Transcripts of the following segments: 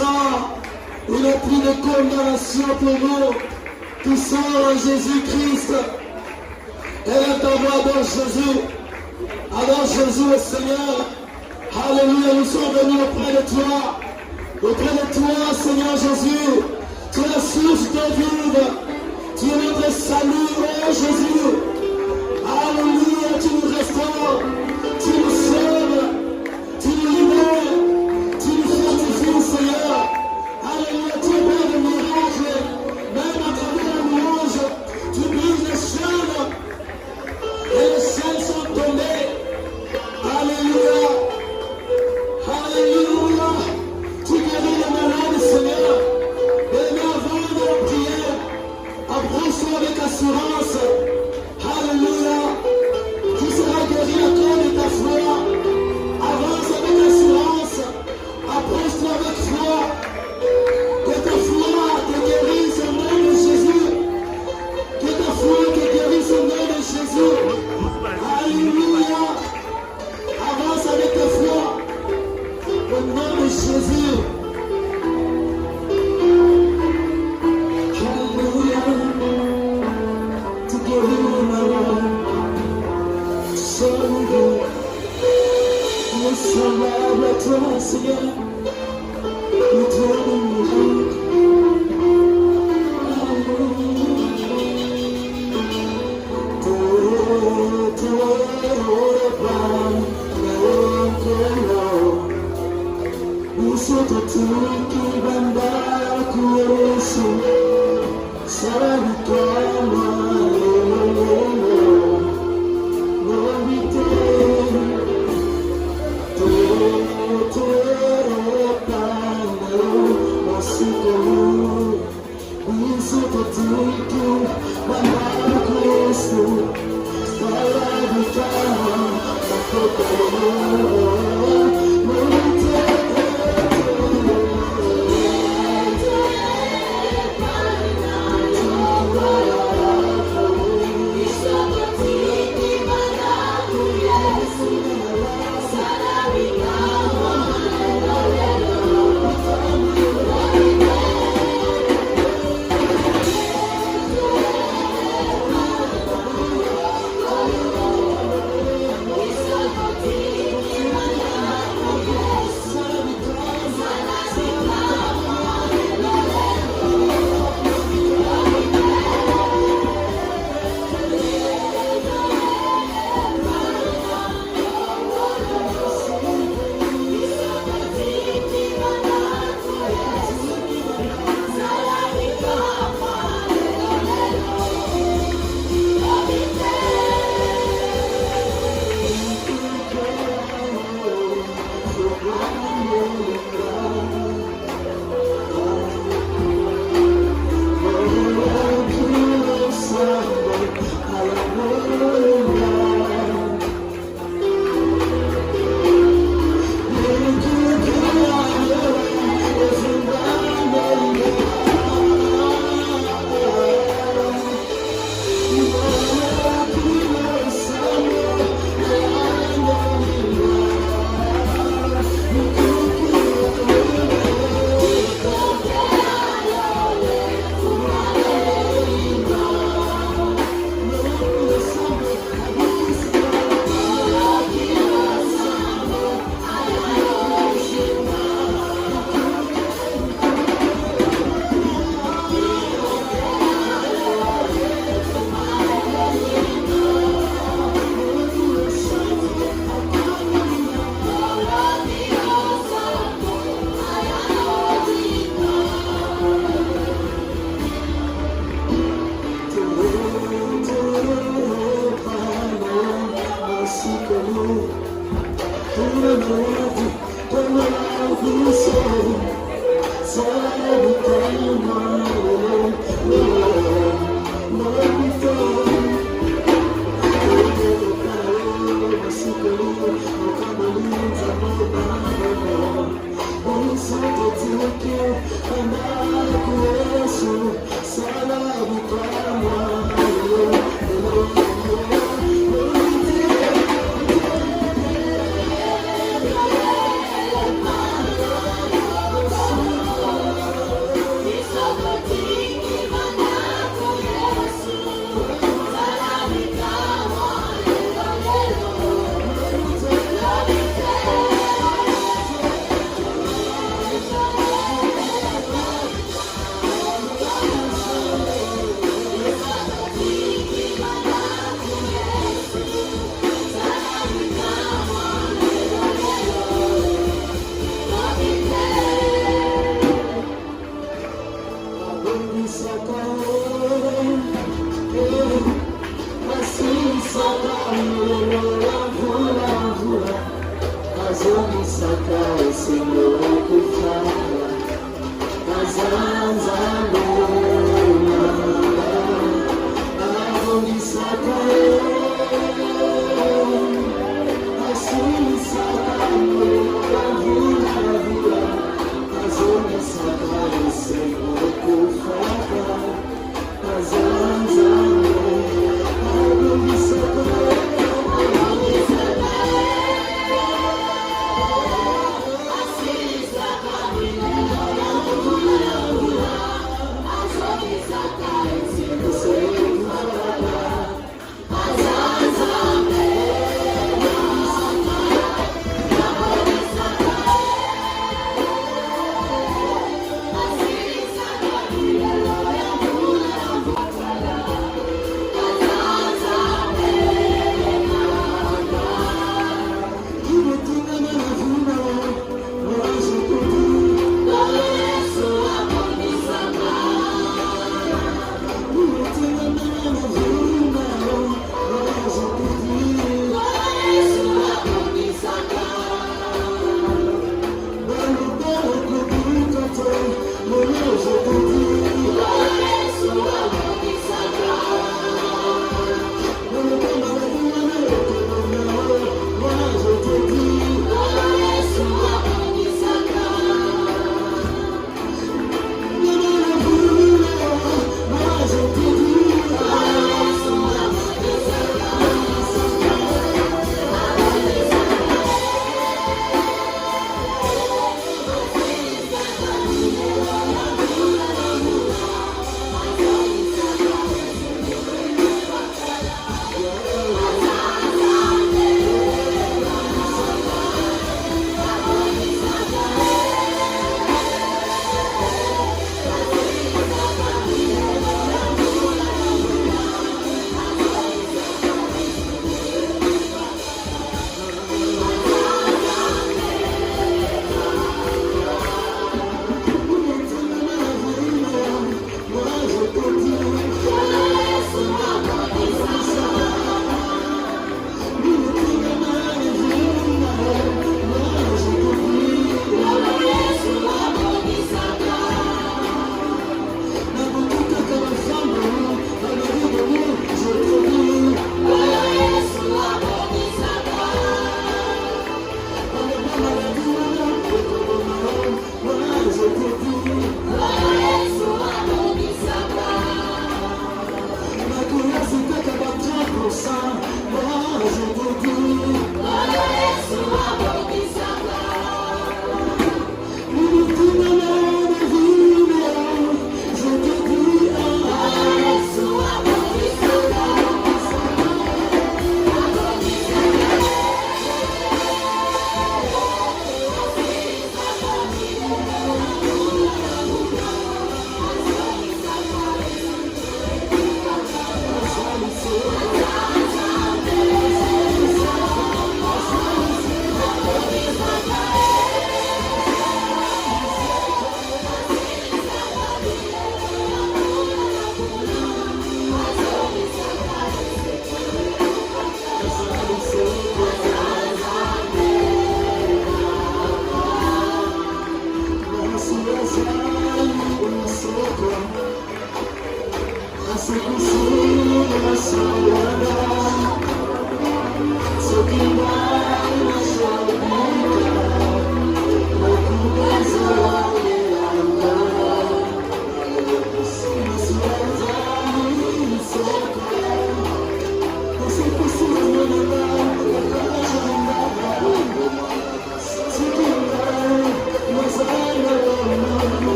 sang, il n'a plus de condamnation pour nous qui sommes en Jésus-Christ. Et ta voix dans Jésus. Alors Jésus le Seigneur, alléluia, nous sommes venus auprès de toi, Seigneur Jésus. Tu es la source de vie, tu es notre salut, oh Jésus. Alléluia, tu nous restaures, tu nous sauves, tu nous libères, tu nous fortifies, Seigneur. Alléluia, tu es plein de miracles, même à travers la louange, tu brises les chaînes, et les chaînes sont tombées. Alléluia, alléluia, tu guéris les malades, Seigneur. Et mais avant de la prière, approche-toi avec assurance. Alléluia, tu seras guéri à cause de ta foi. Avance avec assurance, approche-toi avec foi. Que ta foi te guérisse au nom de Jésus. Que ta foi te guérisse au nom de Jésus. Alléluia. Avance avec ta foi. Au nom de Jésus. Alléluia. Tu guéris les malades. Sauve. Nous sommes à toi, Seigneur. Nous te rendons.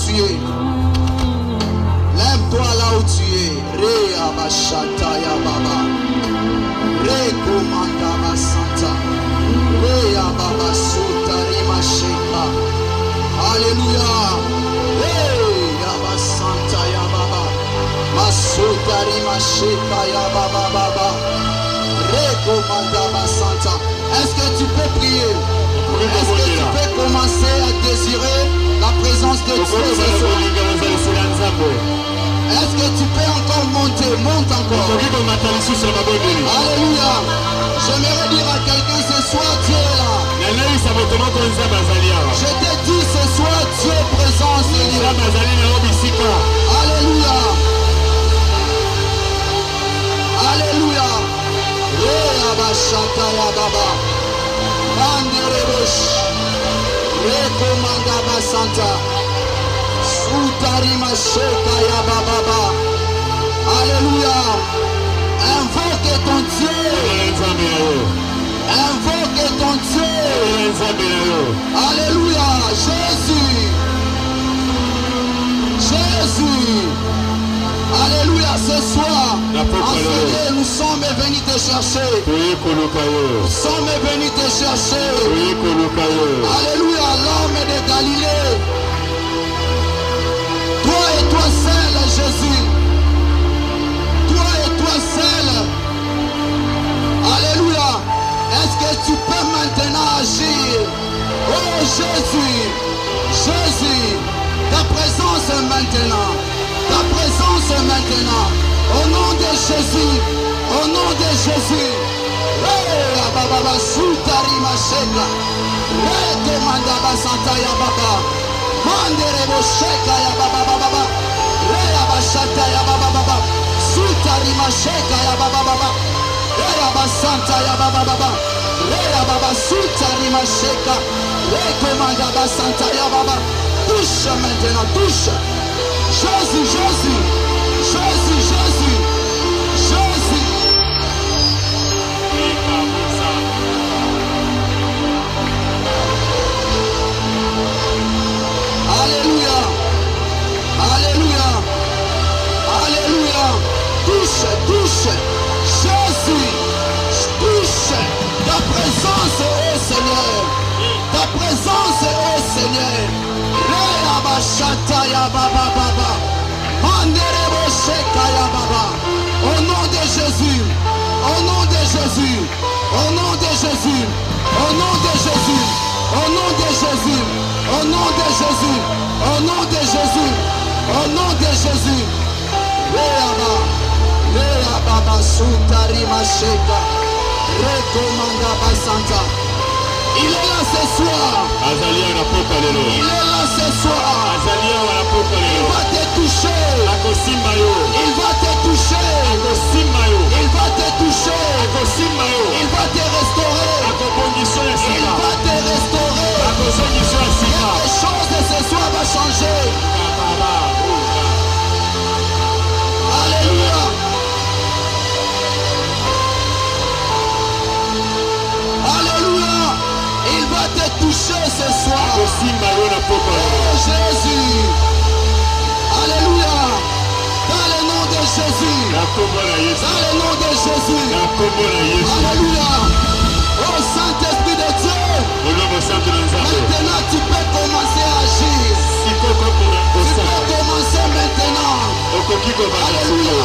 tu es. Lève-toi là où tu es. Rea bashata ya baba. Re komanda basanta. Rea baba suta rima sheka. Alléluia. Hey ya basanta ya baba. Masuta rima sheka ya baba baba. Re komanda basanta. Est-ce que tu peux prier? Est-ce que tu peux commencer à désirer la présence de Dieu ce soir? Est-ce que tu peux encore monter? Monte encore. Alléluia. J'aimerais dire à quelqu'un ce soir, Dieu est là. Je te dis ce soir, Dieu est présent, Seigneur. Alléluia. Alléluia. Reabashata ya baba. Manderebush. Rekomanda basanta. Sutarima sheka ya baba. Alléluia. Invoque ton Dieu. Invoque ton Dieu. Alléluia. Jésus. Jésus. Alléluia. Ce soir, enseigneur, nous sommes venus te chercher. Nous sommes venus te chercher. Alléluia. L'homme de Galilée. Toi et toi seul, Jésus. Toi et toi seul. Alléluia. Est-ce que tu peux maintenant agir? Oh Jésus. Jésus. Ta présence maintenant. Ta présence maintenant. Au nom de Jésus. Au nom de Jésus. Hey, Baba Soutari Macheka. Hey, Demanda Basanta ya Baba. Manderebo Sheka ya Baba Baba. Hey, Abashata ya Baba Baba. Soutari Macheka ya Baba Baba. Hey, Abasanta ya Baba Baba. Hey, Baba Soutari Macheka. Hey, Demanda Basanta ya Baba. Touche maintenant, touche. Jésus, Jésus. Jésus, Jésus. Jésus. Alléluia. Alléluia. Alléluia. Touche, touche. Jésus. Touche. Ta présence, ô Seigneur. Ta présence, ô Seigneur. Réabashata ya baba baba. Manderebo sheka ya baba. Au nom de Jésus. Au nom de Jésus. Au nom de Jésus. Au nom de Jésus. Au nom de Jésus. Au nom de Jésus. Au nom de Jésus. Au nom de Jésus. Réaba. Réababa soutari masheka. Rekomanda basanta. Il est là ce soir. Il est là ce soir. Il va te toucher. Il va te toucher. Il va te toucher. Il va te restaurer. Il va te restaurer. Quelque chose de ce soir va changer. Alléluia. Alléluia. Il va te toucher ce soir. Oh Jésus. Alléluia. Dans le nom de Jésus. Dans le nom de Jésus. Alléluia. Oh Saint-Esprit de Dieu. Maintenant tu peux commencer à agir. Tu peux commencer maintenant. Alléluia.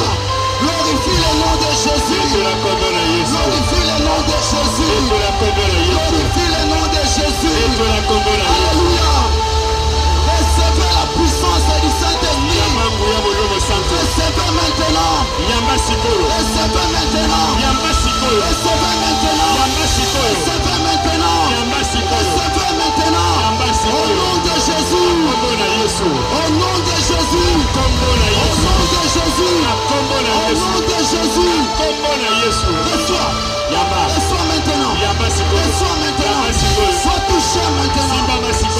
Glorifie le nom de Jésus. Glorifie le nom de Jésus. Glorifie le nom de Jésus. Alléluia. Recevez la puissance du Saint-Esprit. Recevez maintenant. Recevez maintenant. Recevez maintenant. Recevez maintenant. Recevez maintenant. Au nom de Jésus. Au nom de Jésus. Au nom de Jésus. Au nom de Jésus. Reçois. Reçois maintenant. Reçois maintenant. Sois touché maintenant.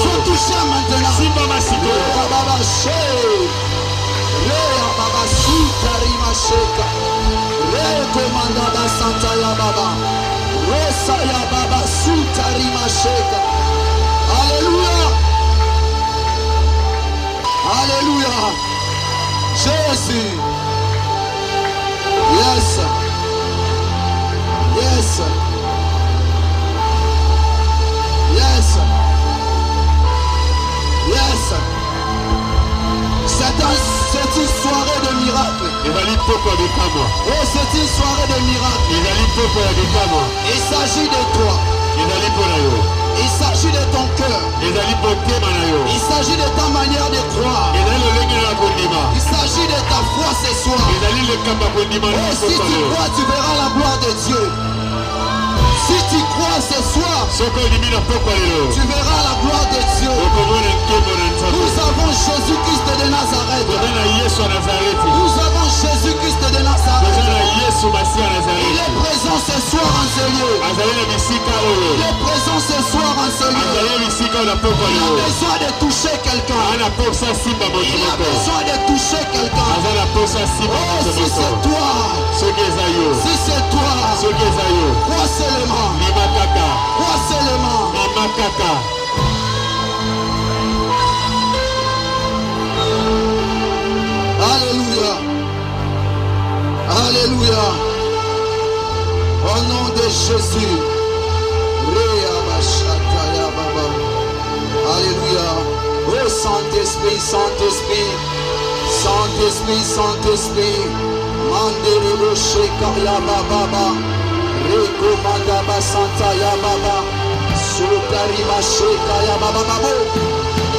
Sois touché maintenant. Baba Shé. Rea Baba Soutari Macheka. Re Komanda Basanta ya Baba. Rosa ya Baba Soutari Macheka. Alléluia. Alléluia. Jésus. Yes. Yes. Yes. Yes. C'est une soirée de miracle. Oh, c'est une soirée de miracle. Il s'agit de toi. Il s'agit de ton cœur. Il s'agit de ta manière de croire. Il s'agit de ta foi ce soir. Oh, si tu crois, tu verras la gloire de Dieu. Si tu crois ce soir, tu verras la gloire de Dieu. Nous avons Jésus-Christ de Nazareth. Nous avons Jésus-Christ de Nazareth. Il est présent ce soir en ce lieu. Il est présent ce soir en ce lieu. Il a besoin de toucher quelqu'un. Il a besoin de toucher quelqu'un. Oh, si c'est toi. Si c'est toi. Crois seulement. Crois seulement. Alléluia. Alléluia. Au nom de Jésus. Alléluia. Oh Saint-Esprit, Saint-Esprit. Saint-Esprit, Saint-Esprit. Manderebo Shekaya Baba. Rekomanda Basanta Ya Baba. Sotarima Shekaya Baba Babo.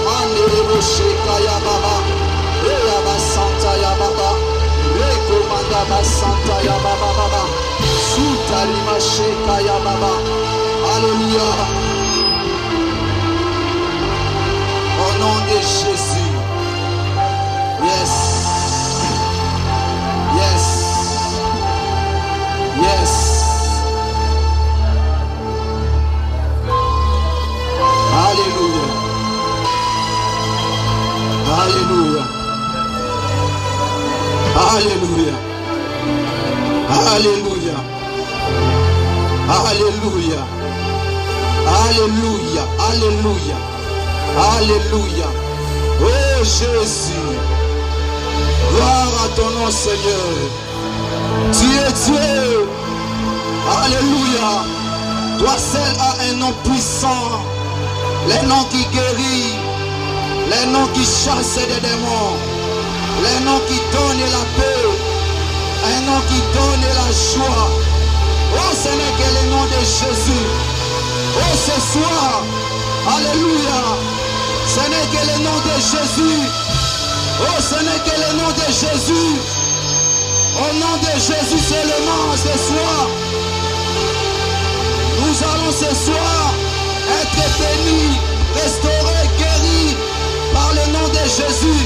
Manderebo Shekaya Baba. Reya Basanta Ya Baba. Rekomanda Basanta Ya Baba Baba. Sotarima Shekaya Baba. Alléluia. Au nom de Jésus. Yes. Yes. Yes. Alléluia. Alléluia. Alléluia. Alléluia. Alléluia. Alléluia. Alléluia. Alléluia. Oh Jésus. Gloire à ton nom, Seigneur. Tu es Dieu. Alléluia. Toi seul as un nom puissant. Les noms qui guérissent. Les noms qui chassent des démons. Les noms qui donnent la paix. Un nom qui donne la joie. Oh, ce n'est que le nom de Jésus. Oh, ce soir. Alléluia. Ce n'est que le nom de Jésus. Oh, ce n'est que le nom de Jésus. Au nom de Jésus seulement ce soir. Nous allons ce soir être bénis, restaurés, guéris par le nom de Jésus.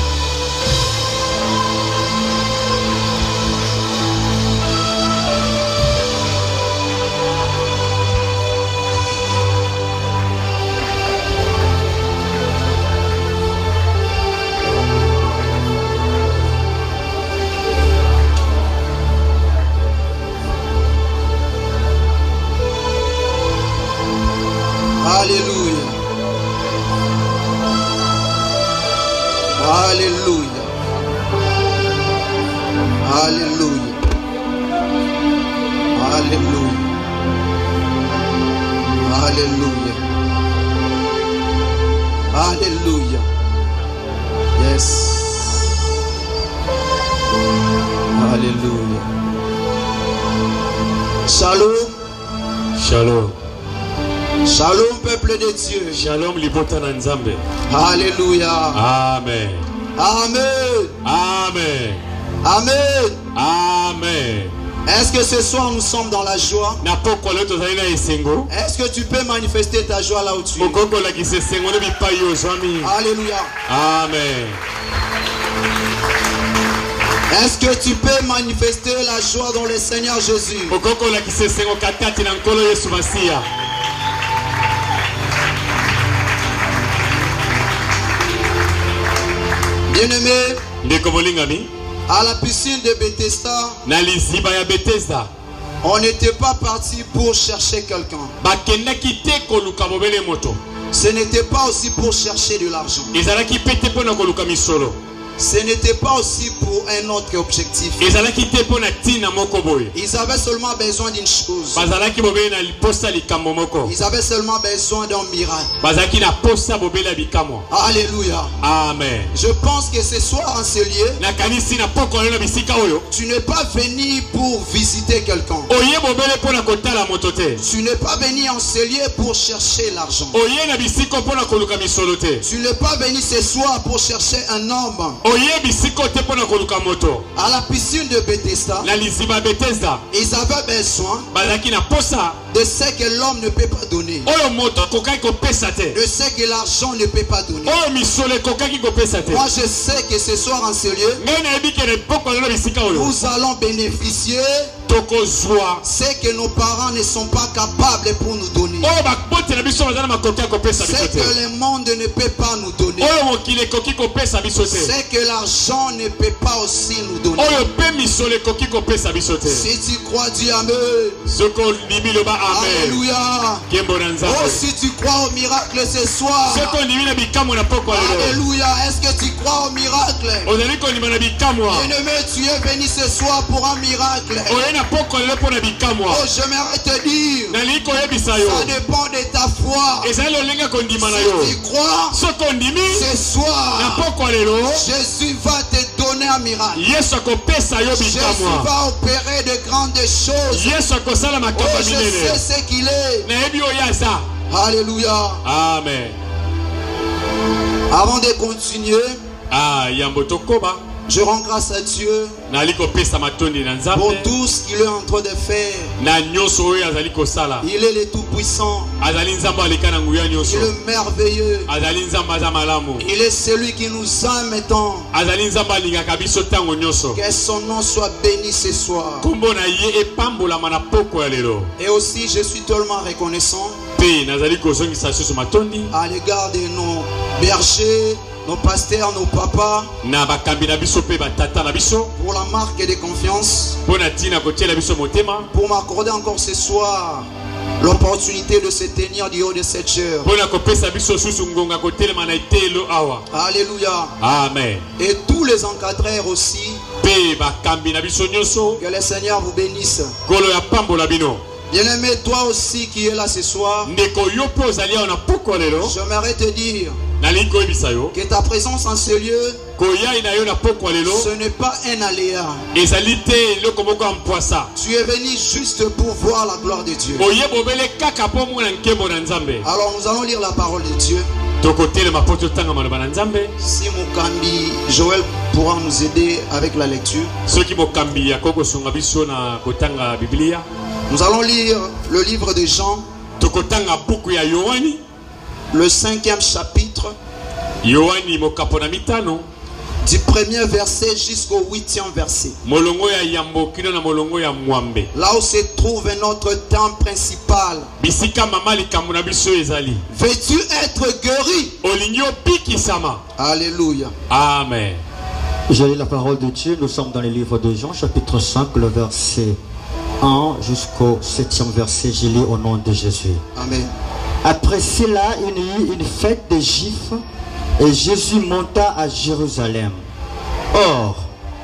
Alléluia. Alléluia. Alléluia. Alléluia. Alléluia. Alléluia. Yes. Alléluia. Shalom. Shalom. Shalom, peuple de Dieu. Shalom, libota na Nzambe. Alléluia. Amen. Amen. Amen. Amen. Amen. Est-ce que ce soir nous sommes dans la joie? Est-ce que tu peux manifester ta joie là où tu es? Alléluia. Amen. Est-ce que tu peux manifester la joie dans le Seigneur Jésus? Bien-aimé, à la piscine de Bethesda, on n'était pas parti pour chercher quelqu'un. Ce n'était pas aussi pour chercher de l'argent. Ce n'était pas aussi pour un autre objectif. Ils Ils avaient seulement besoin d'une chose. Ils avaient seulement besoin d'un miracle. Alléluia. Amen. Je pense que ce soir en ce lieu, tu n'es pas venu pour visiter quelqu'un. Tu n'es pas venu en ce lieu pour chercher l'argent. Tu n'es pas venu ce soir pour chercher un homme. À la piscine de Bethesda, ils avaient besoin de ce que l'homme ne peut pas donner, de ce que l'argent ne peut pas donner. Moi je sais que ce soir en ce lieu, nous allons bénéficier ce que nos parents ne sont pas capables pour nous donner, ce que le monde ne peut pas nous donner, ce que l'argent ne peut pas aussi nous donner. Si tu crois, dis Amen. Alléluia. Oh, si tu crois au miracle ce soir, Alléluia. Est-ce que tu crois au miracle? Bien-aimé, tu es venu ce soir pour un miracle. Oh, j'aimerais te dire, ça dépend de ta foi. Si tu crois, ce soir, Jésus va te donner un miracle. Jésus va opérer de grandes choses. Oh, je sais ce qu'il est. Alléluia. Amen. Avant de continuer, je rends grâce à Dieu pour tout ce qu'il est en train de faire. Il est le tout-puissant. Il est merveilleux. Il est celui qui nous aime tant. Que son nom soit béni ce soir. Et aussi, je suis tellement reconnaissant à l'égard de nos bergers, nos pasteurs, nos papas, pour la marque de confiance, pour m'accorder encore ce soir l'opportunité de se tenir du haut de cette chair. Alléluia. Amen. Et tous les encadreurs aussi, que le Seigneur vous bénisse. Bien-aimé, toi aussi qui es là ce soir, j'aimerais te dire que ta présence en ce lieu, ce n'est pas un aléa. Tu es venu juste pour voir la gloire de Dieu. Alors nous allons lire la parole de Dieu. Si Mukambi Joël pourra nous aider avec la lecture. Nous allons lire le livre de Jean, le 5e chapitre, du 1er verset jusqu'au 8e verset. Là où se trouve notre thème principal. Veux-tu être guéri? Alléluia. Amen. Je lis la parole de Dieu. Nous sommes dans le livre de Jean, chapitre 5, le verset 1 jusqu'au 7e verset. Je lis au nom de Jésus. Amen. Après cela, il y eut une fête des Juifs et Jésus monta à Jérusalem. Or,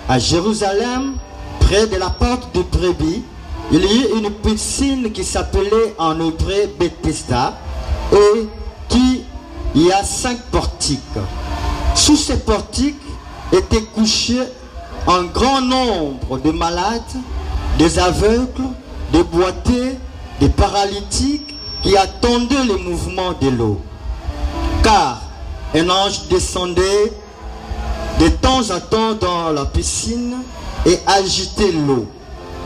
à Jérusalem, près de la porte de Brebis, il y eut une piscine qui s'appelait en hébreu Bethesda et qui y a 5 portiques. Sous ces portiques étaient couchés un grand nombre de malades, des aveugles, des boiteux, des paralytiques qui attendaient le mouvement de l'eau. Car un ange descendait de temps en temps dans la piscine et agitait l'eau.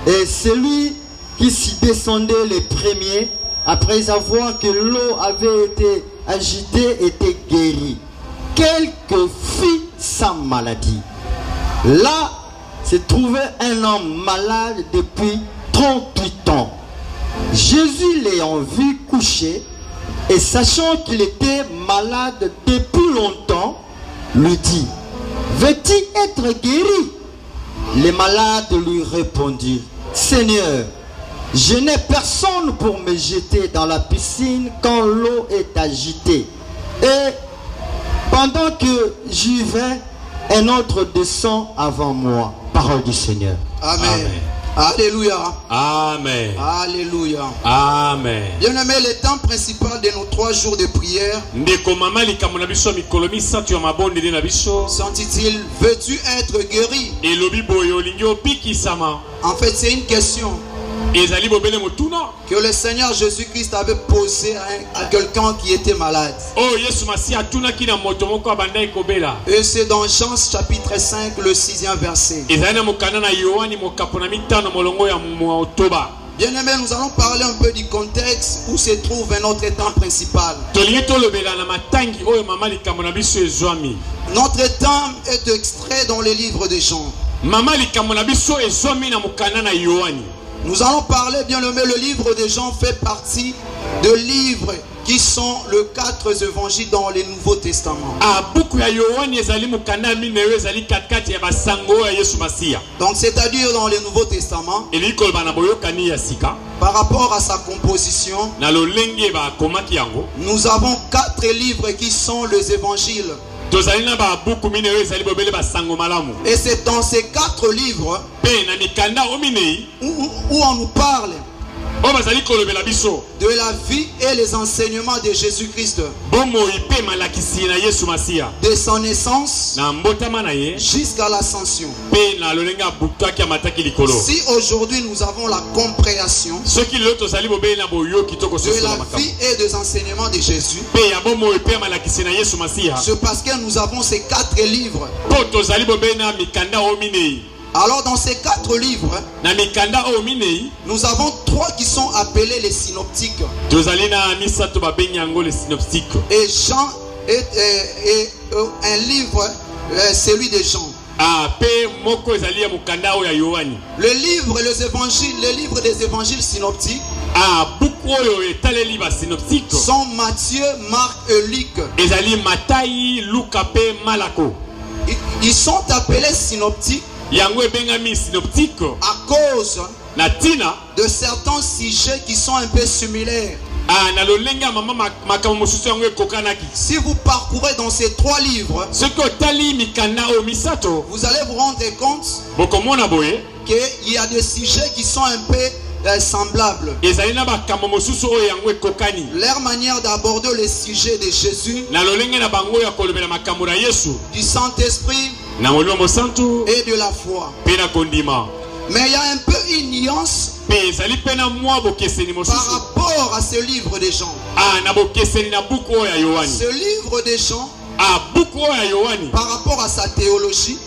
Et celui qui s'y descendait le premier, après avoir que l'eau avait été agitée, était guéri, quelle que fût sa maladie. Là se trouvait un homme malade depuis 38 ans. Jésus l'ayant vu couché et sachant qu'il était malade depuis longtemps, lui dit: veux-tu être guéri? Les malades lui répondirent: Seigneur, je n'ai personne pour me jeter dans la piscine quand l'eau est agitée. Et pendant que j'y vais, un autre descend avant moi. Parole du Seigneur. Amen. Amen. Alléluia. Amen. Alléluia. Amen. Bien-aimé, le temps principal de nos 3 jours de prière s'intitule « Veux-tu être guéri ?» En fait, c'est une question que le Seigneur Jésus-Christ avait posée à quelqu'un qui était malade. Et c'est dans Jean chapitre 5, le 6e verset. Bien-aimés, nous allons parler un peu du contexte où se trouve notre temps principal. Notre temps est extrait dans le livre de Jean. Nous allons parler, bien-aimés, le livre de Jean fait partie de livres qui sont les 4 évangiles dans le Nouveau Testament. Donc c'est-à-dire dans le Nouveau Testament, par rapport à sa composition, nous avons 4 livres qui sont les évangiles. Et c'est dans ces 4 livres où on nous parle de la vie et les enseignements de Jésus-Christ, de son naissance jusqu'à l'ascension. Si aujourd'hui nous avons la compréhension de la vie et des enseignements de Jésus, c'est parce que nous avons ces 4 livres. Alors dans ces 4 livres, nous avons 3 qui sont appelés les synoptiques. Et Jean est un livre, celui de Jean. Le livre des évangiles synoptiques sont Matthieu, Marc et Luc. Ils sont appelés synoptiques à cause de certains sujets qui sont un peu similaires. Si vous parcourez dans ces 3 livres, vous allez vous rendre compte qu'il y a des sujets qui sont un peu semblables. Leur manière d'aborder les sujets de Jésus, du Saint-Esprit et de la foi. Mais il y a un peu une nuance par rapport à ce livre de Jean. Ce livre de Jean, par rapport à sa théologie,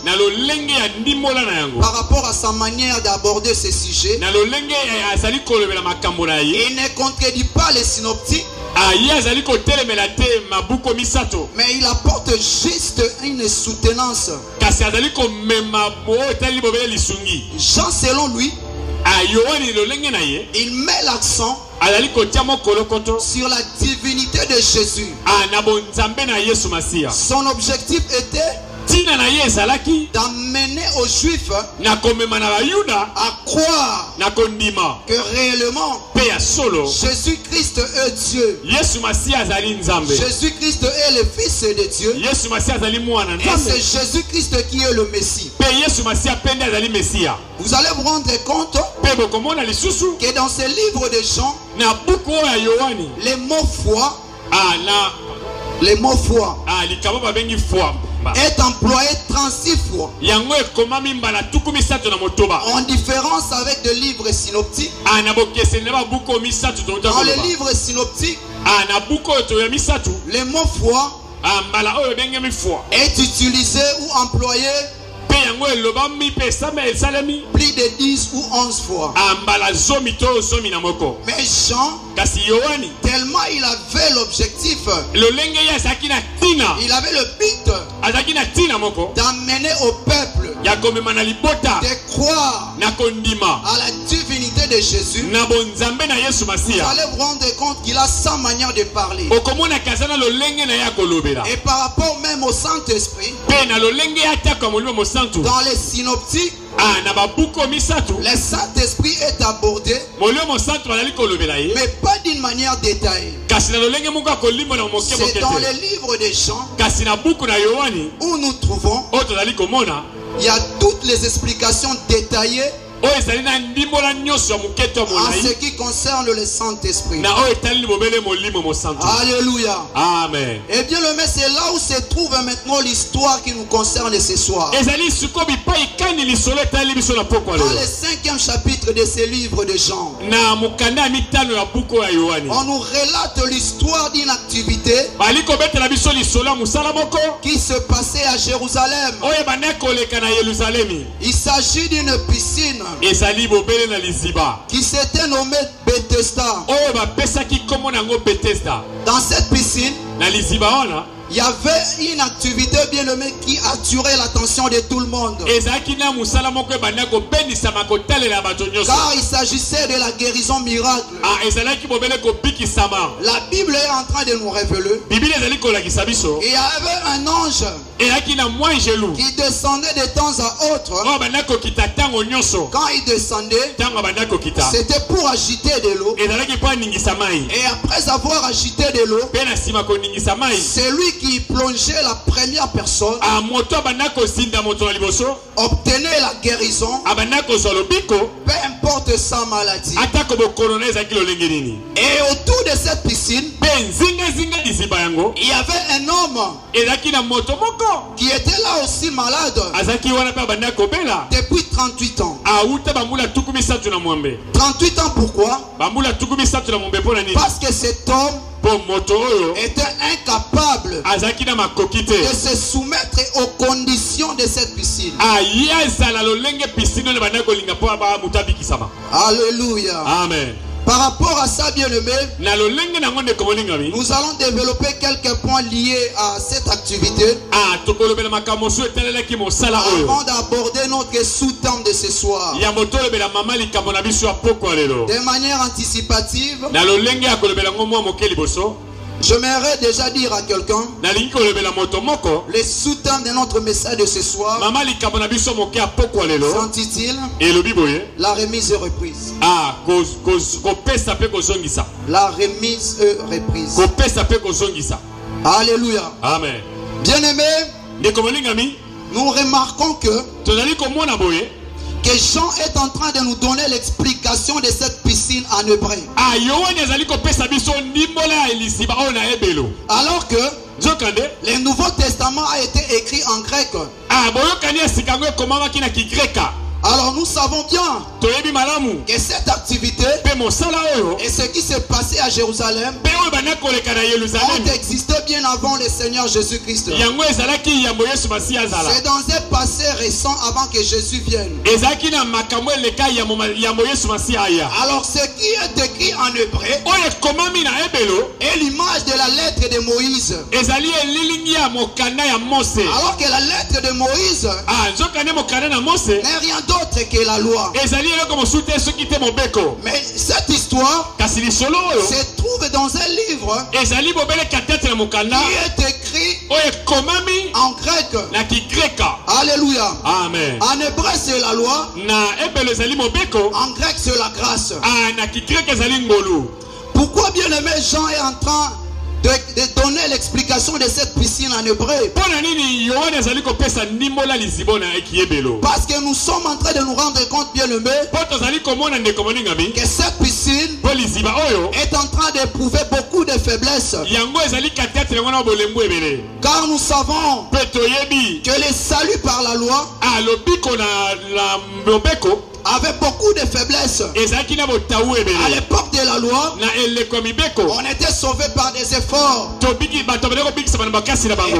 par rapport à sa manière d'aborder ces sujets, il ne contredit pas les synoptiques, mais il apporte juste une soutenance. Jean, selon lui, il met l'accent sur la divinité de Jésus. Son objectif était d'amener aux Juifs à croire que réellement Jésus-Christ est Dieu. Jésus-Christ est le Fils de Dieu. Et c'est Jésus-Christ qui est le Messie. Vous allez vous rendre compte que dans ce livre de Jean, les mots foi est employé 36 fois. En différence avec le livre synoptique, dans le livre synoptique, le mot foi est utilisé ou employé plus de 10 ou 11 fois. Mais Jean, tellement il avait l'objectif, il avait le but d'amener au peuple de croire à la divinité de de Jésus, vous allez vous rendre compte qu'il a 100 manières de parler. Et par rapport même au Saint-Esprit, dans les synoptiques, le Saint-Esprit est abordé, mais pas d'une manière détaillée. C'est dans les livres des Jean où nous trouvons, il y a toutes les explications détaillées en ce qui concerne le Saint-Esprit. Alléluia. Amen. Et bien le mais c'est là où se trouve maintenant l'histoire qui nous concerne ce soir. Dans le 5e chapitre de ce livre de Jean, on nous relate l'histoire d'une activité qui se passait à Jérusalem. Il s'agit d'une piscine qui s'était nommée Bethesda. Dans cette piscine, il y avait une activité bien aimée qui attirait l'attention de tout le monde. Car il s'agissait de la guérison miracle. La Bible est en train de nous révéler. Il y avait un ange qui descendait de temps à autre. Quand il descendait, c'était pour agiter de l'eau. Et après avoir agité de l'eau, c'est lui qui plongeait la première personne, obtenait la guérison, peu importe sa maladie. Et autour de cette piscine, il y avait un homme qui était là aussi malade depuis 38 ans. 38 ans pourquoi? Parce que cet homme était incapable de se soumettre aux conditions de cette piscine. Alléluia. Amen. Par rapport à ça, bien-aimé, nous allons développer quelques points liés à cette activité avant d'aborder notre sous-thème de ce soir. De manière anticipative, j'aimerais déjà dire à quelqu'un le sous-thème de notre message de ce soir s'intitule La remise et reprise. La remise et reprise. Alléluia. Amen. Bien-aimés, nous remarquons que Jean est en train de nous donner l'explication de cette piscine en hébreu. Alors que le Nouveau Testament a été écrit en grec. Alors nous savons bien que cette activité et ce qui s'est passé à Jérusalem ont existé bien avant le Seigneur Jésus-Christ. C'est dans un passé récent avant que Jésus vienne. Alors ce qui est écrit en hébreu est l'image de la lettre de Moïse. Alors que la lettre de Moïse n'est rien d'autre que la loi. Mais cette histoire se trouve dans un livre qui est écrit en grec. Alléluia. Amen. En hébreu c'est la loi, en grec c'est la grâce. Pourquoi bien aimé Jean est en train de donner l'explication de cette piscine en hébreu? Parce que nous sommes en train de nous rendre compte, bien aimé, que cette piscine est en train d'éprouver beaucoup de faiblesses. Car nous savons que le salut par la loi avait beaucoup de faiblesses. À l'époque de la loi, on était sauvé par des efforts. Et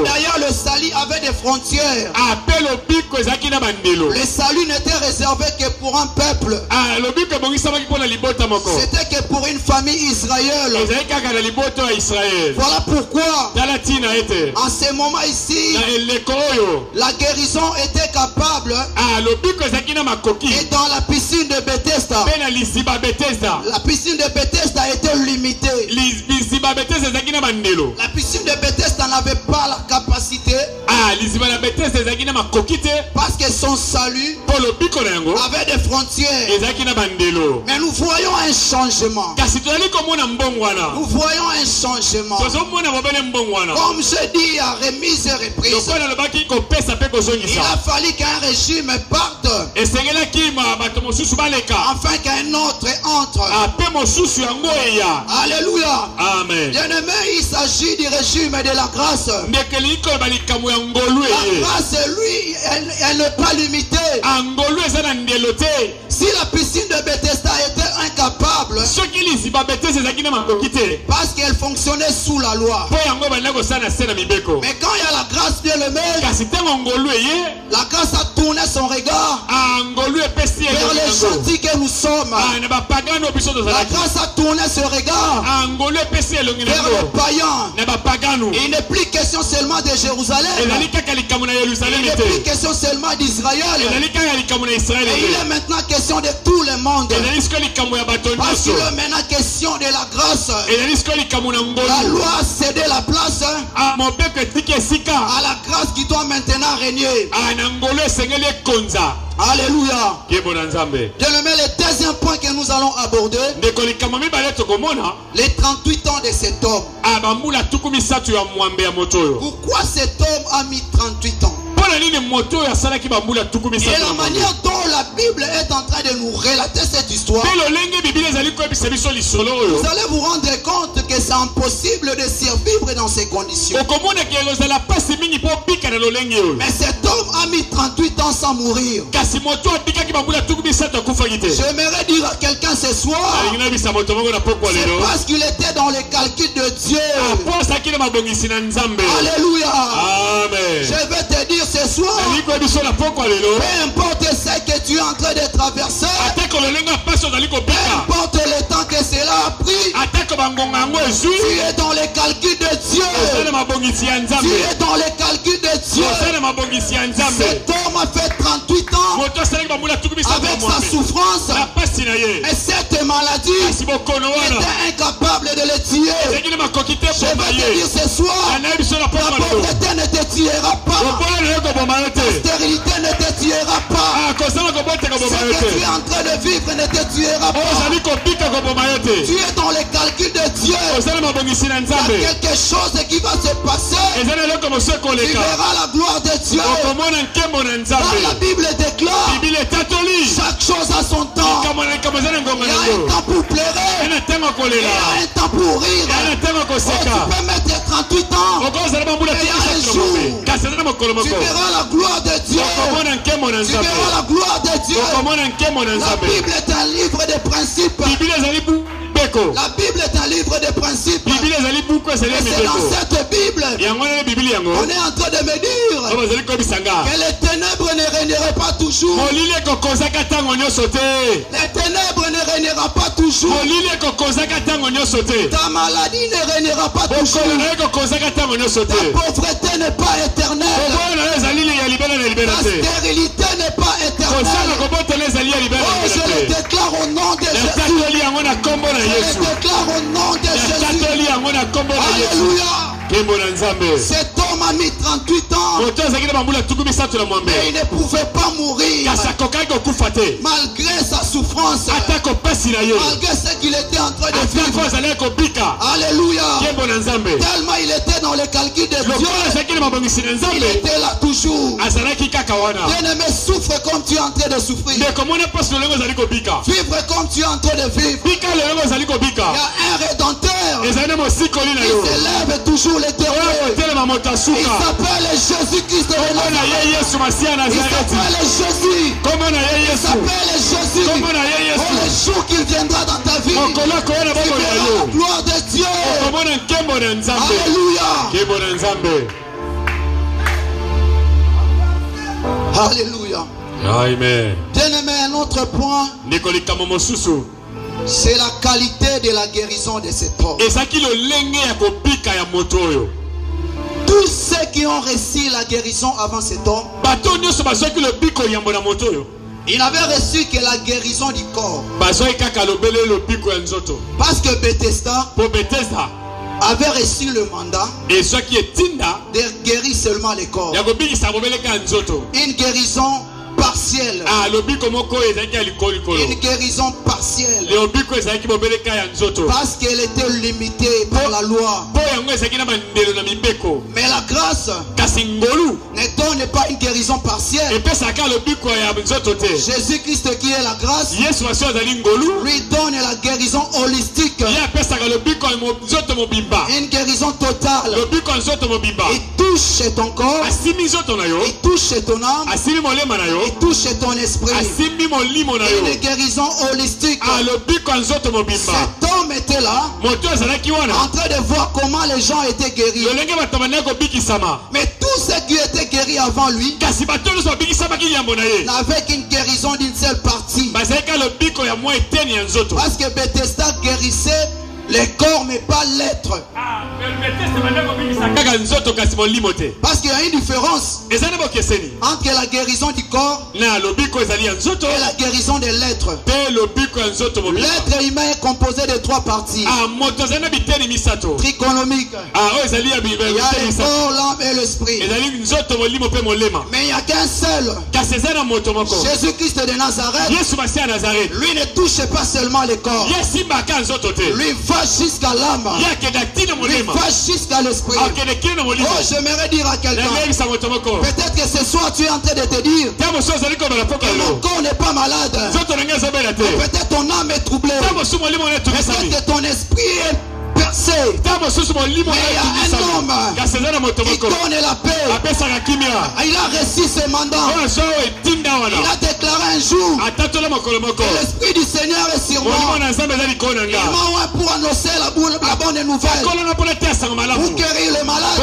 d'ailleurs, le salut avait des frontières. Le salut n'était réservé que pour un peuple. C'était que pour une famille israélienne. Voilà pourquoi, en ce moment ici, la guérison était capable. Et dans la piscine de Bethesda, Bethesda. La piscine de Bethesda était limitée. La piscine de Bethesda n'avait pas la capacité. Parce que son salut avait des frontières. Mais nous voyons un changement. Nous voyons un changement. Comme je dis à remise et reprise, il a fallu qu'un régime parte afin qu'un autre entre. Alléluia. Amen. Bien-aimé, il s'agit du régime de la grâce. La grâce, lui, elle n'est pas limitée. Si la piscine de Bethesda était incapable, parce qu'elle fonctionnait sous la loi. Mais quand il y a la grâce bien aimée, la grâce a tourné son regard vers les gentils que nous sommes. La grâce a tourné son regard vers les païens. Il n'est plus question seulement de Jérusalem. Il n'est plus question seulement d'Israël. Il est maintenant question de tout le monde. Parce qu'il est maintenant question de la grâce. La loi a cédé la place à la grâce qui doit maintenant régner. Alléluia. Le deuxième point que nous allons aborder, les 38 ans de cet homme. Pourquoi cet homme a mis 38 ans? Et la manière dont la Bible est en train de nous relater cette histoire, vous allez vous rendre compte que c'est impossible de survivre dans ces conditions. Mais cet homme a mis 38 ans sans mourir. J'aimerais dire à quelqu'un ce soir, c'est parce qu'il était dans les calculs de Dieu. Alléluia. Amen. Je vais te dire ce soir, peu importe ce que tu es en train de traverser, peu importe le temps que cela a pris, tu es dans les calculs de Dieu. Tu es dans les calculs de Dieu. Cet homme a fait 38 ans avec sa souffrance, et cette maladie était incapable de le tuer. Je vais te dire ce soir, la pauvreté ne te tuera pas. La stérilité ne te tuera pas. Ce que tu es en train de vivre ne te tuera pas. Tu es dans les calculs de Dieu. Il y a quelque chose qui va se passer. Tu verras la gloire de Dieu. Dans la Bible déclare, chaque chose a son temps. Il y a un temps pour pleurer, il y a un temps pour rire. Tu peux mettre 38 ans, et il y a un jour, tu verras la gloire de Dieu. Tu verras la gloire de Dieu. La Bible est un livre de principes. La Bible est un livre de principes. Et c'est dans cette Bible, on est en train de me dire que les ténèbres ne régneraient pas toujours. Les ténèbres ne régnera pas toujours. Ta maladie ne régnera pas toujours. Ta pauvreté n'est pas éternelle. Ta stérilité n'est pas éternelle. Oh, je le déclare au nom de Jésus. Je le déclare au nom de Jésus. Alléluia. Cet homme a mis 38 ans, mais il ne pouvait pas mourir malgré sa souffrance, malgré ce qu'il était en train de vivre. Alléluia. Tellement il était dans les calculs de Dieu, il était là toujours. Bien-aimé, souffre comme tu es en train de souffrir. Vivre comme tu es en train de vivre. Il y a un rédempteur. Il s'élève toujours l'éternel. Il s'appelle Jésus-Christ de Nazareth. Il s'appelle Jésus. Il s'appelle Jésus. Oh, le jour qu'il viendra dans ta vie, tu verras la gloire de Dieu. Alléluia. Alléluia. Amen. Bien-aimé, un autre point, c'est la qualité de la guérison de cet homme. Tous ceux qui ont reçu la guérison avant cet homme, Il avait reçu que la guérison du corps. Parce que Bethesda avait reçu le mandat de guérir seulement les corps. Une guérison partielle. Une guérison partielle. Parce qu'elle était limitée par la loi. Mais la grâce ne donne pas une guérison partielle. Jésus-Christ qui est la grâce lui donne la guérison holistique. Une guérison totale. Il touche ton corps. Il touche ton âme. Il touche ton esprit. Une guérison holistique. Cet homme était là en train de voir comment les gens étaient guéris. Mais tous ceux qui étaient guéris avant lui n'avaient qu'une guérison d'une seule partie. Parce que Bethesda guérissait les corps mais pas l'être. Parce qu'il y a une différence entre la guérison du corps et la guérison de l'être. L'être humain est composé de trois parties trigonomiques. Il y a le corps, l'âme et l'esprit. Mais il n'y a qu'un seul, Jésus-Christ de Nazareth. Lui ne touche pas seulement les corps. Lui va jusqu'à l'âme. Lui va jusqu'à l'esprit. Oh, j'aimerais dire à quelqu'un, peut-être que ce soir tu es en train de te dire que mon corps n'est pas malade. Peut-être ton âme est troublée. Peut-être que ton esprit est percé. Mais il y a un homme qui donne la paix. Il a reçu ce mandat. Il a déclaré un jour que l'esprit du Seigneur est sur moi. Il m'a pour annoncer la bonne nouvelle, pour guérir les malades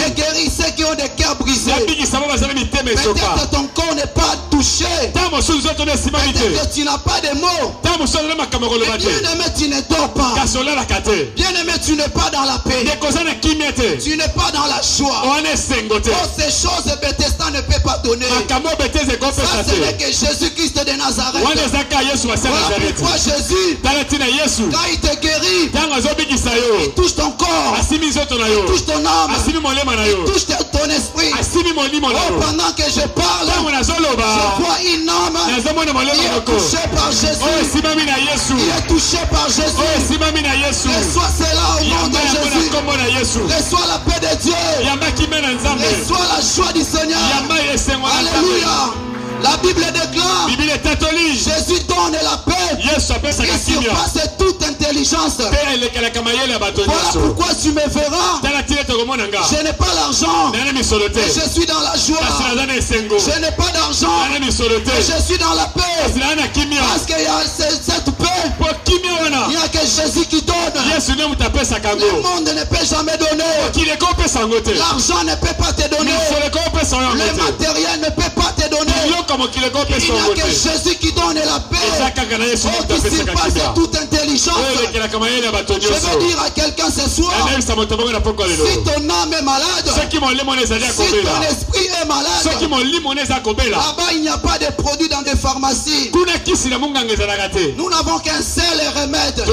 et guérir ceux qui ont des cœurs brisés. Peut-être que ton corps n'est pas touché. Peut-être que tu n'as pas de mots. Mais bien aimé, tu ne dors pas. Bien aimé, tu n'es pas dans la paix. Tu n'es pas dans la joie. Oh, ces choses Bethesda ne peut pas donner. Ça, ce n'est que Jésus-Christ de Nazareth. Voilà pourquoi Jésus, quand il te guérit, il touche ton corps, il touche ton âme, il touche ton esprit. Oh, pendant que je parle, je vois une âme qui est touchée par Jésus. Il est touché par Jésus. Reçois cela au nom de Jésus. Reçois la paix de Dieu. Reçois la joie du Seigneur. Alléluia. La Bible déclare, Jésus donne la paix. Il surpasse toute intelligence. Voilà pourquoi tu me verras. Je n'ai pas l'argent, mais je suis dans la joie. Je n'ai pas d'argent, mais je suis dans la paix. Parce qu'il y a cette paix. Il n'y a que Jésus qui donne. Le monde ne peut jamais donner. L'argent ne peut pas te donner. Le matériel ne peut pas te donner. Il n'y a que Jésus qui donne la paix. Oh, qui surpasse toute intelligence. Je veux dire à quelqu'un ce soir, si ton âme est malade, si ton esprit est malade, là-bas il n'y a pas de produits dans des pharmacies. Nous n'avons qu'un seul remède.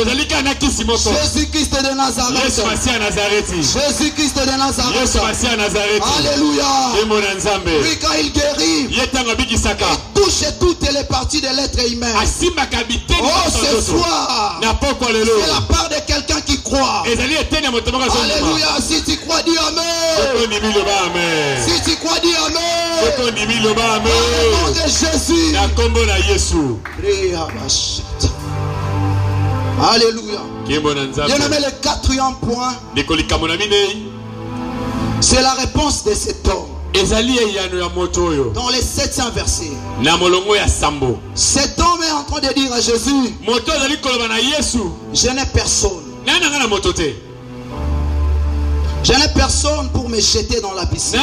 Jésus-Christ de Nazareth. Jésus-Christ de Nazareth. Alléluia. Lui quand il guérit, il touche toutes les parties de l'être humain. Oh, ce soir, c'est la part de quelqu'un qui croit. Alléluia. Si tu crois, dis Amen. Si tu crois, dis Amen. Au nom de Jésus. Alléluia. Bien aimé, le quatrième point, c'est la réponse de cet homme. Dans les 700 versets, cet homme est en train de dire à Jésus, je n'ai personne. Je n'ai personne pour me jeter dans la piscine.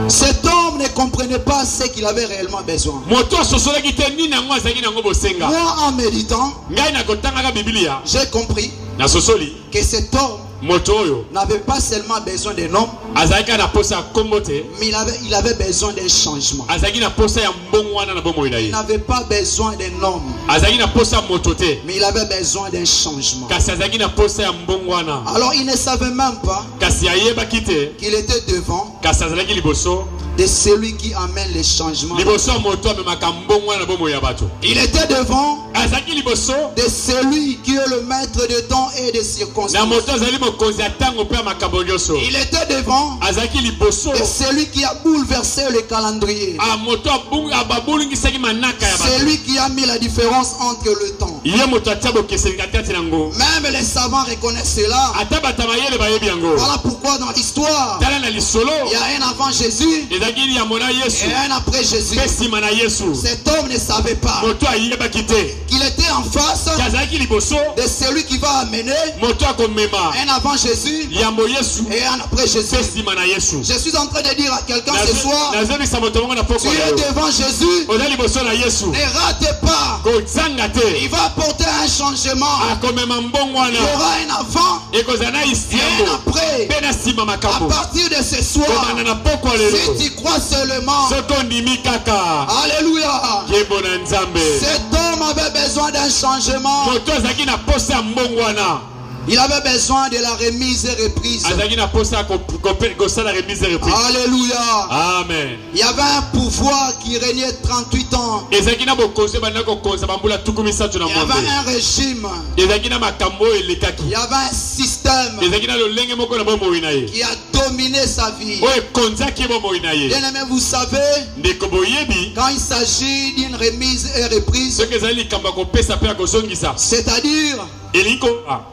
Cet homme ne comprenait pas ce qu'il avait réellement besoin. Moi, en méditant, j'ai compris que cet homme n'avait pas seulement besoin d'un homme, mais il avait besoin d'un changement. Il n'avait pas besoin d'un homme, mais il avait besoin d'un changement. Alors il ne savait même pas qu'il était devant de celui qui amène les changements. Il était devant de celui qui est le maître de temps et des circonstances. Il était devant de celui qui a bouleversé le calendrier. Celui qui a mis la différence entre le temps. Même les savants reconnaissent cela. Voilà pourquoi dans l'histoire, il y a un avant Jésus et un après Jésus. Cet homme ne savait pas qu'il était en face de celui qui va amener un avant Jésus et un après Jésus. Je suis en train de dire à quelqu'un ce soir, tu es devant Jésus, ne ratez pas. Il va apporter un changement. Il y aura un avant et un après. À partir de ce soir, si tu crois seulement, alléluia, cet homme avait besoin d'un changement. Il avait besoin de la remise et reprise. Alléluia. Amen. Il y avait un pouvoir qui régnait 38 ans. Il y avait un régime. Il y avait un système qui a dominé sa vie. Bien aimé, vous savez, quand il s'agit d'une remise et reprise, c'est-à-dire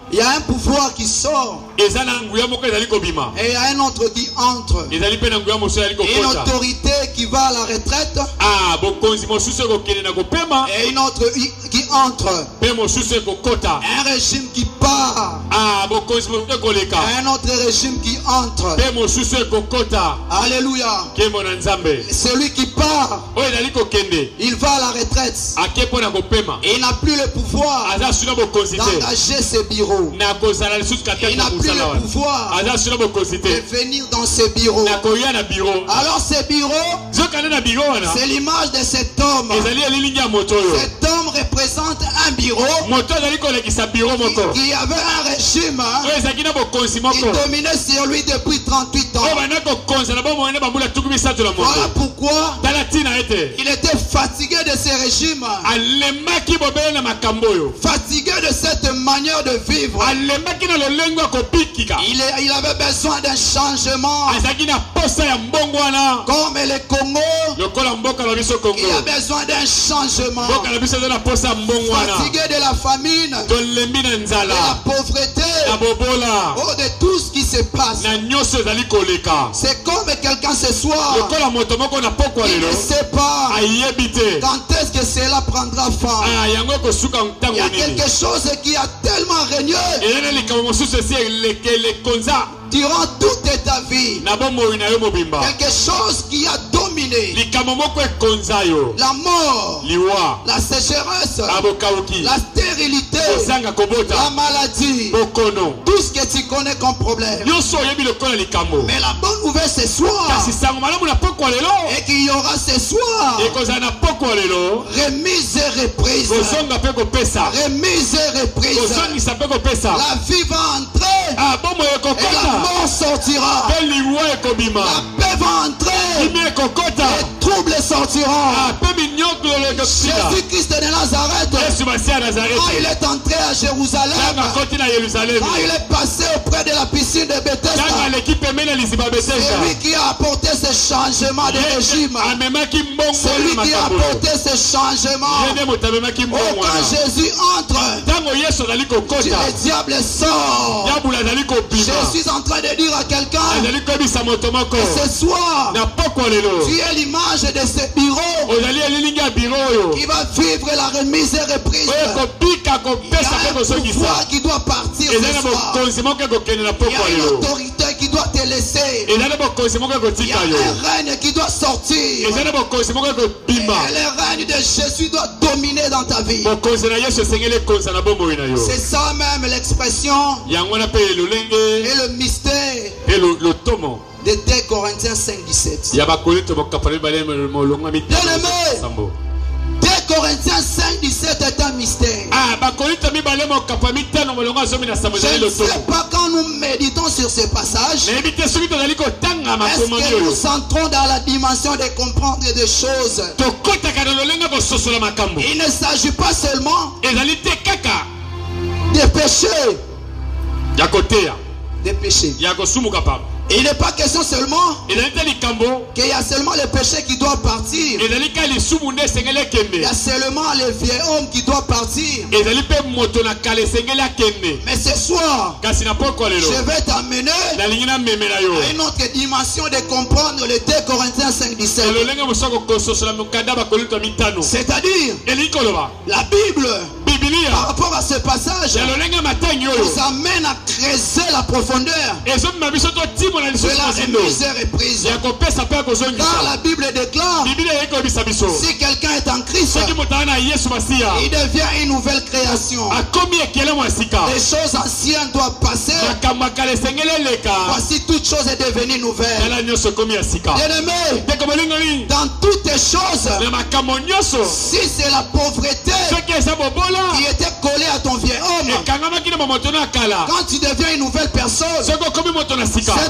il y a un pouvoir qui sort et il y a un autre qui entre. Une autorité qui va à la retraite et une autre qui entre. Un régime qui part et un autre régime qui entre. Alléluia. Celui qui part, il va à la retraite et il n'a plus le pouvoir d'engager ses bureaux. Il n'a plus le pouvoir de venir dans ses bureaux. Alors ces bureaux, c'est l'image de cet homme. Cet homme représente un bureau qui avait un régime qui dominait sur lui depuis 38 ans. Voilà pourquoi il était fatigué de ce régime, fatigué de cette manière de vivre. Il avait besoin d'un changement. Comme le Congo, il a besoin d'un changement. Fatigué de la famine, de la pauvreté, de tout ce qui se passe. C'est comme quelqu'un ce soir qui ne sait pas quand est-ce que cela prendra fin. Il y a quelque chose qui a tellement régné durant toute ta vie. Quelque chose qui a dominé. La mort, la sécheresse, la stérilité, la maladie, tout ce que tu connais comme problème. Mais la bonne nouvelle ce soir et qu'il y aura ce soir remise et reprise. Remise et reprise. La vie va entrer et la mort sortira. La paix va entrer et troubles sortiront. Jésus-Christ de Nazareth, quand il est entré à Jérusalem, quand il est passé auprès de la piscine de Bethesda, c'est lui qui a apporté ce changement de régime. C'est lui qui a apporté ce changement. Quand Jésus entre, le diable sort. Je suis en train de dire à quelqu'un que ce soir, tu es l'image de ce bureau qui va vivre la remise et reprise. Il y a un pouvoir qui doit partir ce soir. Il y a une autorité qui doit te laisser. Il y a un règne qui doit sortir. Et le règne de Jésus doit dominer dans ta vie. C'est ça même l'expression et le mystère de 2 Corinthiens 5:17. Bien-aimé, 2 Corinthiens 5:17 est un mystère. Je ne sais pas quand nous méditons sur ce passage, est-ce que nous entrons dans la dimension de comprendre des choses. Il ne s'agit pas seulement des péchés. Des péchés. Il n'est pas question seulement qu'il y a seulement les péchés qui doivent partir. Il y a seulement les vieux hommes qui doivent partir. Mais ce soir, je vais t'amener à une autre dimension de comprendre le 2 Corinthiens 5:17. C'est-à-dire, la Bible, par rapport à ce passage, nous amène à creuser la profondeur de la misère est prise. Car la Bible déclare, si quelqu'un est en Christ, il devient une nouvelle création. Les choses anciennes doivent passer. Voici toute chose est devenue nouvelle. Bien-aimé, dans toutes les choses, si c'est la pauvreté qui était collée à ton vieil homme, quand tu deviens une nouvelle personne, cette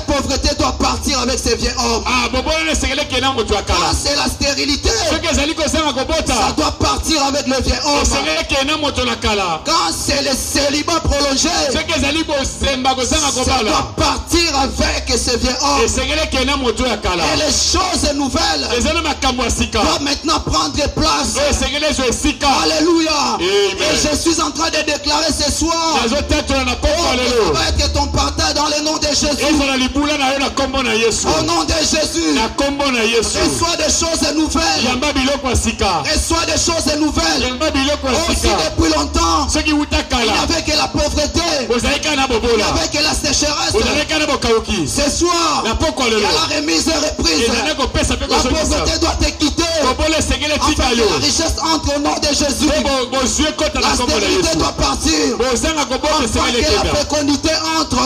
pauvreté doit partir avec ces vieux hommes. Quand c'est la stérilité, ça doit partir avec le vieux homme. Quand c'est le célibat prolongé, ça doit partir avec ces vieux hommes. Et les choses nouvelles doivent maintenant prendre place. Alléluia. Et je suis en train de déclarer ce soir, ça va être ton partage dans le nom de Jésus. Au nom de Jésus, reçois des choses nouvelles. Reçois des choses nouvelles. Aussi depuis longtemps, il n'y avait que la pauvreté, il n'y avait que la sécheresse. Ce soir, il y a la remise et reprise. La pauvreté doit te quitter afin que la richesse entre au nom de Jésus. La stérilité doit partir afin que la fécondité entre.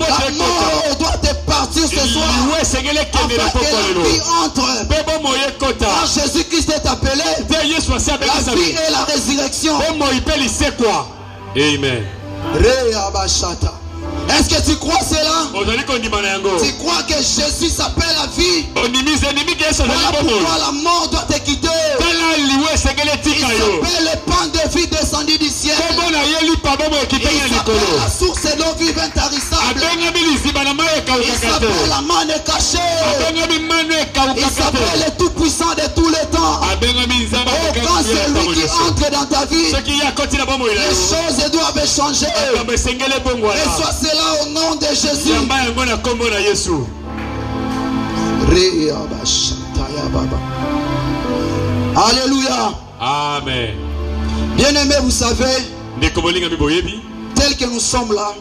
La mort doit te partir ce soir afin que la vie entre. Quand Jésus-Christ est appelé, la vie et la résurrection. Amen. Est-ce que tu crois cela? Tu crois que Jésus s'appelle la vie? Voilà pourquoi la mort doit te quitter. Il s'appelle le pain de vie descendu du ciel. Il s'appelle la source d'eau vivante intarissable. Il s'appelle la manne cachée. Il s'appelle le tout-puissant de tous les temps. Oh, quand c'est lui qui entre dans ta vie, les choses doivent changer. Et soit cela au nom de Jésus. Alléluia. Amen. Bien-aimés, vous savez, tel que nous sommes là,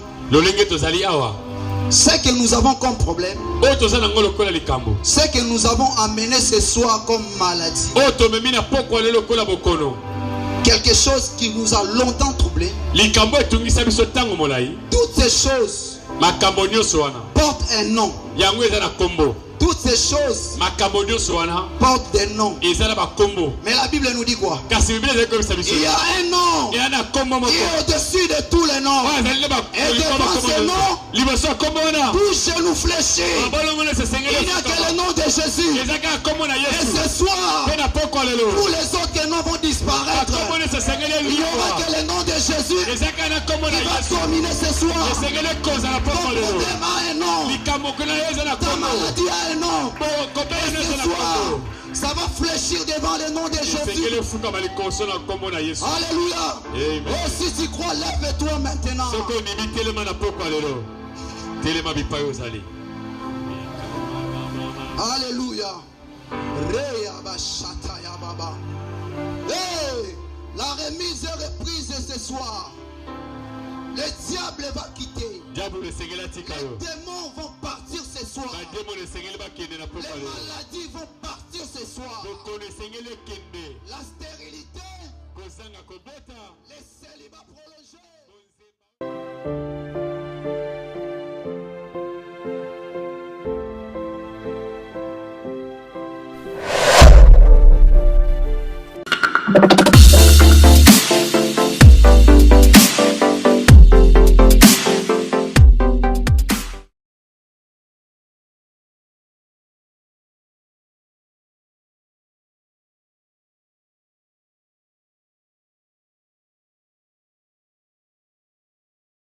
ce que nous avons comme problème, ce que nous avons amené ce soir comme maladie, quelque chose qui nous a longtemps troublé, toutes ces choses portent un nom. Toutes ces choses portent des noms. Mais la Bible nous dit quoi? Il y a un nom qui est au-dessus de tous les noms. Et devant ce nom, tout genou fléchit. Il n'y a que le nom de Jésus. Et ce soir, tous les autres noms vont disparaître. Il n'y aura que le nom de Jésus qui va dominer ce soir. Ton problème a un nom. Ta maladie a un nom. Et ce soir, ça va fléchir devant le nom de Jésus. Alléluia. Oh, si tu crois, lève-toi maintenant. Alléluia. Hey, la remise est reprise ce soir. Le diable va quitter. Les démons vont partir ce soir. Les maladies vont partir ce soir. La stérilité, les célibats prolongés.